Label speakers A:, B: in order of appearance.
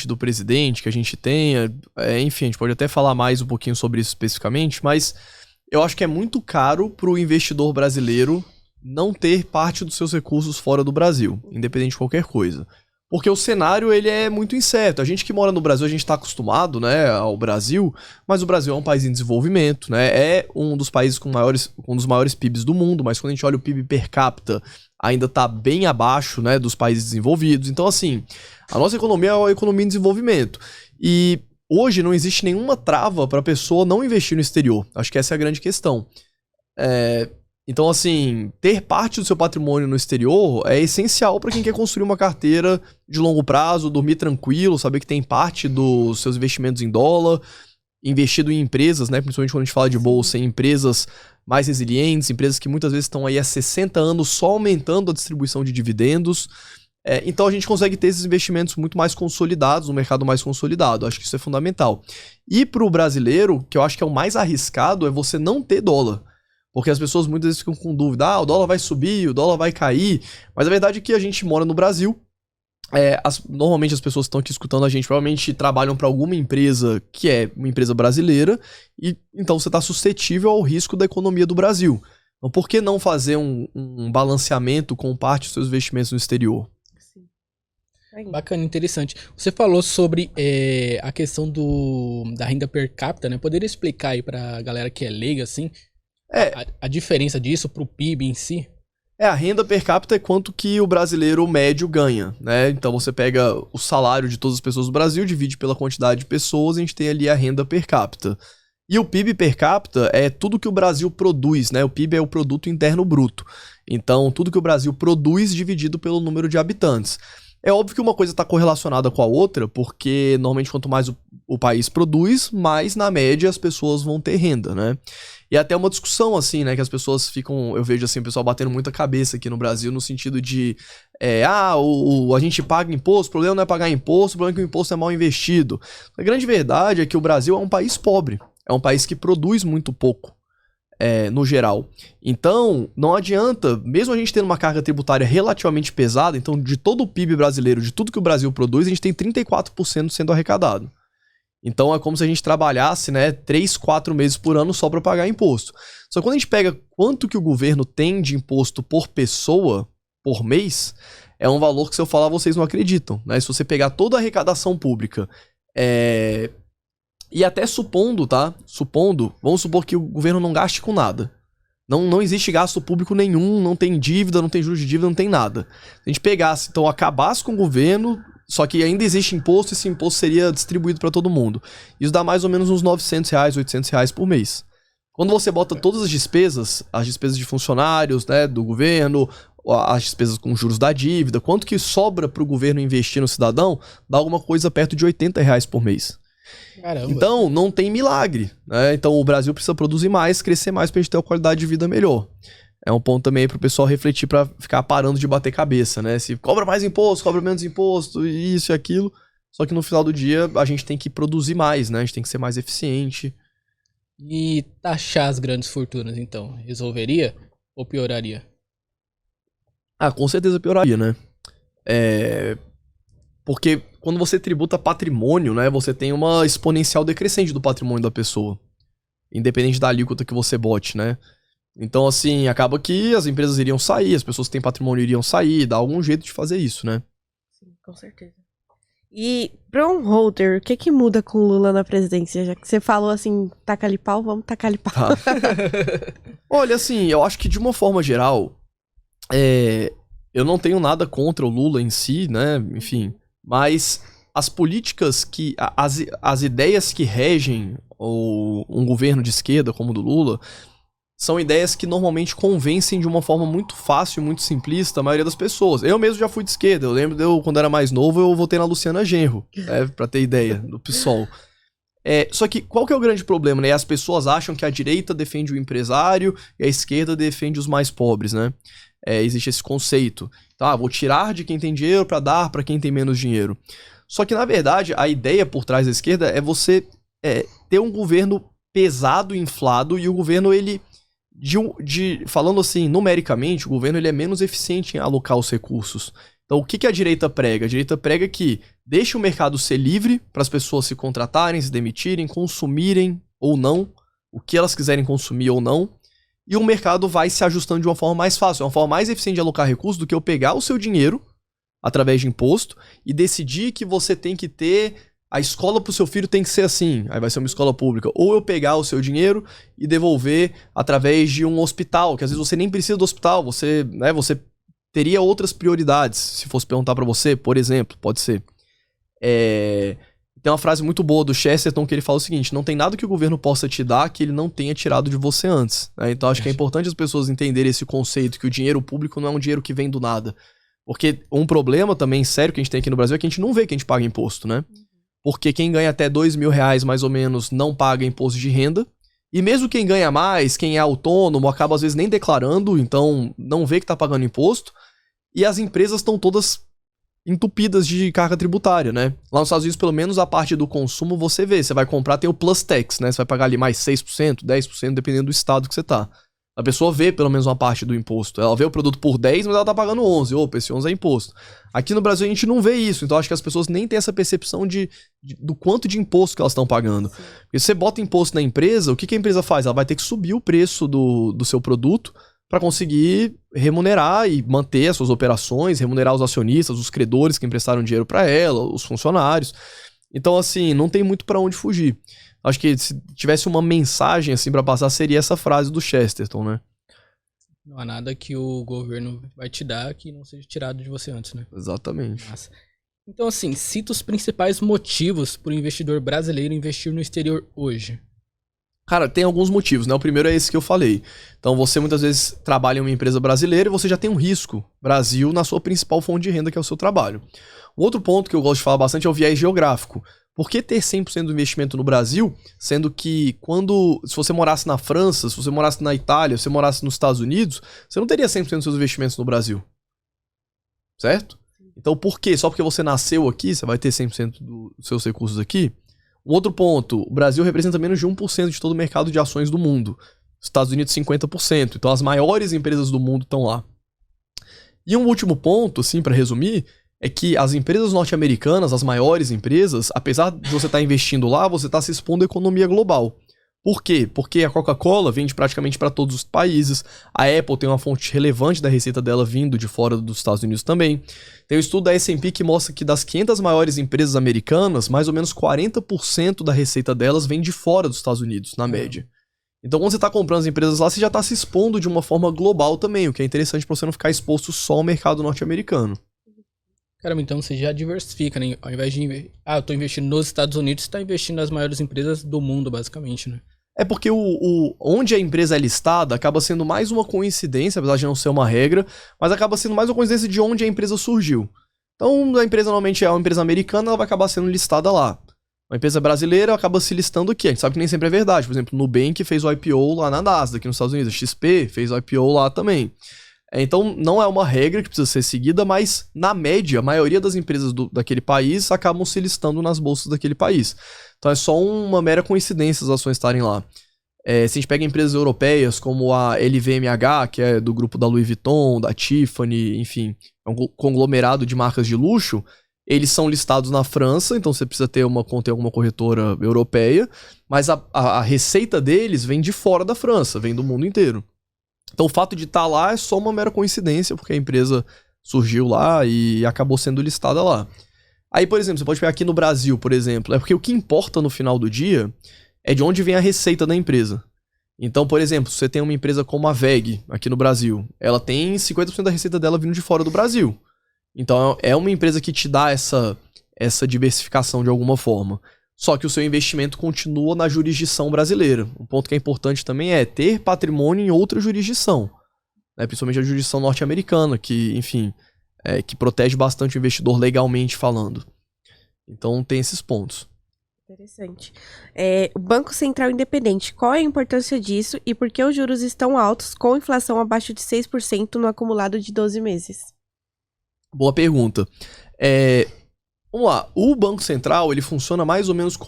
A: do presidente que a gente tenha, enfim, a gente pode até falar mais um pouquinho sobre isso especificamente, mas eu acho que é muito caro para o investidor brasileiro não ter parte dos seus recursos fora do Brasil, independente de qualquer coisa. Porque o cenário, ele é muito incerto. A gente que mora no Brasil, a gente está acostumado, né, ao Brasil, mas o Brasil é um país em desenvolvimento, né, é um dos países com um dos maiores PIBs do mundo, mas quando a gente olha o PIB per capita, ainda está bem abaixo, né, dos países desenvolvidos. Então, assim, a nossa economia é uma economia em desenvolvimento. E hoje não existe nenhuma trava para a pessoa não investir no exterior. Acho que essa é a grande questão. Então, assim, ter parte do seu patrimônio no exterior é essencial para quem quer construir uma carteira de longo prazo, dormir tranquilo, saber que tem parte dos seus investimentos em dólar, investido em empresas, né, principalmente quando a gente fala de bolsa, em empresas mais resilientes, empresas que muitas vezes estão aí há 60 anos só aumentando a distribuição de dividendos. Então a gente consegue ter esses investimentos muito mais consolidados, um mercado mais consolidado. Acho que isso é fundamental. E para o brasileiro, que eu acho que é o mais arriscado, é você não ter dólar. Porque as pessoas muitas vezes ficam com dúvida, o dólar vai subir, o dólar vai cair. Mas a verdade é que a gente mora no Brasil. Normalmente as pessoas que estão aqui escutando a gente provavelmente trabalham para alguma empresa que é uma empresa brasileira. E então você está suscetível ao risco da economia do Brasil. Então por que não fazer um balanceamento com parte dos seus investimentos no exterior?
B: Bacana, interessante. Você falou sobre a questão da renda per capita, né? Poderia explicar aí pra galera que é leiga, assim, a diferença disso pro PIB em si?
A: A renda per capita é quanto que o brasileiro médio ganha, né? Então você pega o salário de todas as pessoas do Brasil, divide pela quantidade de pessoas, a gente tem ali a renda per capita. E o PIB per capita é tudo que o Brasil produz, né? O PIB é o produto interno bruto. Então, tudo que o Brasil produz dividido pelo número de habitantes. É óbvio que uma coisa está correlacionada com a outra, porque normalmente quanto mais o país produz, mais na média as pessoas vão ter renda, né? E até uma discussão assim, né, que as pessoas ficam, eu vejo assim, o pessoal batendo muita cabeça aqui no Brasil no sentido de, a gente paga imposto, o problema não é pagar imposto, o problema é que o imposto é mal investido. A grande verdade é que o Brasil é um país pobre, é um país que produz muito pouco. No geral. Então, não adianta, mesmo a gente tendo uma carga tributária relativamente pesada, então de todo o PIB brasileiro, de tudo que o Brasil produz, a gente tem 34% sendo arrecadado. Então é como se a gente trabalhasse, né, 3, 4 meses por ano só para pagar imposto. Só que quando a gente pega quanto que o governo tem de imposto por pessoa, por mês, é um valor que se eu falar vocês não acreditam, né? Se você pegar toda a arrecadação pública, e até supondo, tá? Vamos supor que o governo não gaste com nada. Não existe gasto público nenhum, não tem dívida, não tem juros de dívida, não tem nada. Se a gente pegasse, então acabasse com o governo, só que ainda existe imposto, esse imposto seria distribuído para todo mundo. Isso dá mais ou menos uns R$900, R$800 por mês. Quando você bota todas as despesas de funcionários, né, do governo, as despesas com juros da dívida, quanto que sobra para o governo investir no cidadão, dá alguma coisa perto de R$80 por mês.
B: Caramba.
A: Então, não tem milagre, né? Então, o Brasil precisa produzir mais, crescer mais pra gente ter uma qualidade de vida melhor. É um ponto também aí pro pessoal refletir pra ficar parando de bater cabeça, né? Se cobra mais imposto, cobra menos imposto, isso e aquilo. Só que no final do dia, a gente tem que produzir mais, né? A gente tem que ser mais eficiente.
B: E taxar as grandes fortunas, então, resolveria ou pioraria?
A: Com certeza pioraria, né? Porque quando você tributa patrimônio, né, você tem uma exponencial decrescente do patrimônio da pessoa. Independente da alíquota que você bote, né? Então, assim, acaba que as empresas iriam sair, as pessoas que têm patrimônio iriam sair, dá algum jeito de fazer isso, né?
C: Sim, com certeza. E para um holder, o que muda com o Lula na presidência? Já que você falou assim, taca-lhe pau, vamos tacar-lhe pau.
A: Tá. Olha, assim, eu acho que de uma forma geral, eu não tenho nada contra o Lula em si, né? Enfim, mas as políticas as ideias que regem um governo de esquerda como o do Lula são ideias que normalmente convencem de uma forma muito fácil, muito simplista a maioria das pessoas. Eu mesmo já fui de esquerda, eu lembro quando eu era mais novo, eu votei na Luciana Genro, pra ter ideia, do PSOL. Só que qual que é o grande problema, né? As pessoas acham que a direita defende o empresário e a esquerda defende os mais pobres, né? Existe esse conceito. Tá, vou tirar de quem tem dinheiro pra dar pra quem tem menos dinheiro. Só que, na verdade, a ideia por trás da esquerda é você ter um governo pesado, inflado, e o governo, ele... falando assim, numericamente, o governo ele é menos eficiente em alocar os recursos. Então, o que a direita prega? A direita prega que deixa o mercado ser livre para as pessoas se contratarem, se demitirem, consumirem ou não, o que elas quiserem consumir ou não, e o mercado vai se ajustando de uma forma mais fácil, uma forma mais eficiente de alocar recursos do que eu pegar o seu dinheiro através de imposto e decidir que você tem que ter, a escola pro seu filho tem que ser assim, aí vai ser uma escola pública, ou eu pegar o seu dinheiro e devolver através de um hospital, que às vezes você nem precisa do hospital, você teria outras prioridades, se fosse perguntar pra você, por exemplo, pode ser. Tem uma frase muito boa do Chesterton que ele fala o seguinte: não tem nada que o governo possa te dar que ele não tenha tirado de você antes. Né? Então acho que é importante as pessoas entenderem esse conceito, que o dinheiro público não é um dinheiro que vem do nada. Porque um problema também sério que a gente tem aqui no Brasil é que a gente não vê que a gente paga imposto, né? Porque quem ganha até R$2.000 mais ou menos não paga imposto de renda. E mesmo quem ganha mais, quem é autônomo, acaba às vezes nem declarando, então não vê que tá pagando imposto. E as empresas estão todas entupidas de carga tributária, né? Lá nos Estados Unidos, pelo menos a parte do consumo você vê. Você vai comprar, tem o plus tax, né? Você vai pagar ali mais 6%, 10%, dependendo do estado que você tá. A pessoa vê pelo menos uma parte do imposto. Ela vê o produto por 10, mas ela tá pagando 11. Opa, esse 11 é imposto. Aqui no Brasil a gente não vê isso. Então acho que as pessoas nem têm essa percepção do quanto de imposto que elas estão pagando. Sim. Porque se você bota imposto na empresa, o que a empresa faz? Ela vai ter que subir o preço do seu produto para conseguir remunerar e manter as suas operações, remunerar os acionistas, os credores que emprestaram dinheiro para ela, os funcionários. Então, assim, não tem muito para onde fugir. Acho que se tivesse uma mensagem assim para passar, seria essa frase do Chesterton, né?
B: Não há nada que o governo vai te dar que não seja tirado de você antes, né?
A: Exatamente.
B: Nossa. Então, assim, cita os principais motivos para o investidor brasileiro investir no exterior hoje.
A: Cara, tem alguns motivos, né? O primeiro é esse que eu falei. Então, você muitas vezes trabalha em uma empresa brasileira e você já tem um risco Brasil na sua principal fonte de renda, que é o seu trabalho. O outro ponto que eu gosto de falar bastante é o viés geográfico. Por que ter 100% do investimento no Brasil, sendo que se você morasse na França, se você morasse na Itália, se você morasse nos Estados Unidos, você não teria 100% dos seus investimentos no Brasil. Certo? Então, por quê? Só porque você nasceu aqui, você vai ter 100% dos seus recursos aqui? Um outro ponto, o Brasil representa menos de 1% de todo o mercado de ações do mundo. Os Estados Unidos, 50%. Então, as maiores empresas do mundo estão lá. E um último ponto, assim, para resumir, é que as empresas norte-americanas, as maiores empresas, apesar de você estar investindo lá, você está se expondo à economia global. Por quê? Porque a Coca-Cola vende praticamente para todos os países, a Apple tem uma fonte relevante da receita dela vindo de fora dos Estados Unidos também. Tem um estudo da S&P que mostra que das 500 maiores empresas americanas, mais ou menos 40% da receita delas vem de fora dos Estados Unidos, na média. Então, quando você está comprando as empresas lá, você já está se expondo de uma forma global também, o que é interessante para você não ficar exposto só ao mercado norte-americano.
B: Caramba, então você já diversifica, né? Ao invés de eu tô investindo nos Estados Unidos, você tá investindo nas maiores empresas do mundo, basicamente, né?
A: É porque onde a empresa é listada acaba sendo mais uma coincidência, apesar de não ser uma regra, mas acaba sendo mais uma coincidência de onde a empresa surgiu. Então, a empresa normalmente é uma empresa americana, ela vai acabar sendo listada lá. Uma empresa brasileira acaba se listando aqui. A gente sabe que nem sempre é verdade. Por exemplo, Nubank fez o IPO lá na Nasdaq, aqui nos Estados Unidos. A XP fez o IPO lá também. Então, não é uma regra que precisa ser seguida, mas, na média, a maioria das empresas daquele país acabam se listando nas bolsas daquele país. Então, é só uma mera coincidência as ações estarem lá. Se a gente pega empresas europeias, como a LVMH, que é do grupo da Louis Vuitton, da Tiffany, enfim, é um conglomerado de marcas de luxo, eles são listados na França, então você precisa ter uma conta em alguma corretora europeia, mas a receita deles vem de fora da França, vem do mundo inteiro. Então o fato de estar lá é só uma mera coincidência, porque a empresa surgiu lá e acabou sendo listada lá. Aí, por exemplo, você pode pegar aqui no Brasil, por exemplo, é porque o que importa no final do dia é de onde vem a receita da empresa. Então, por exemplo, se você tem uma empresa como a VEG aqui no Brasil, ela tem 50% da receita dela vindo de fora do Brasil. Então é uma empresa que te dá essa diversificação de alguma forma. Só que o seu investimento continua na jurisdição brasileira. Um ponto que é importante também é ter patrimônio em outra jurisdição, né? Principalmente a jurisdição norte-americana, que, enfim, que protege bastante o investidor legalmente falando. Então tem esses pontos.
C: Interessante. O Banco Central Independente, qual é a importância disso e por que os juros estão altos com inflação abaixo de 6% no acumulado de 12 meses?
A: Boa pergunta. Vamos lá, o Banco Central ele funciona mais ou menos como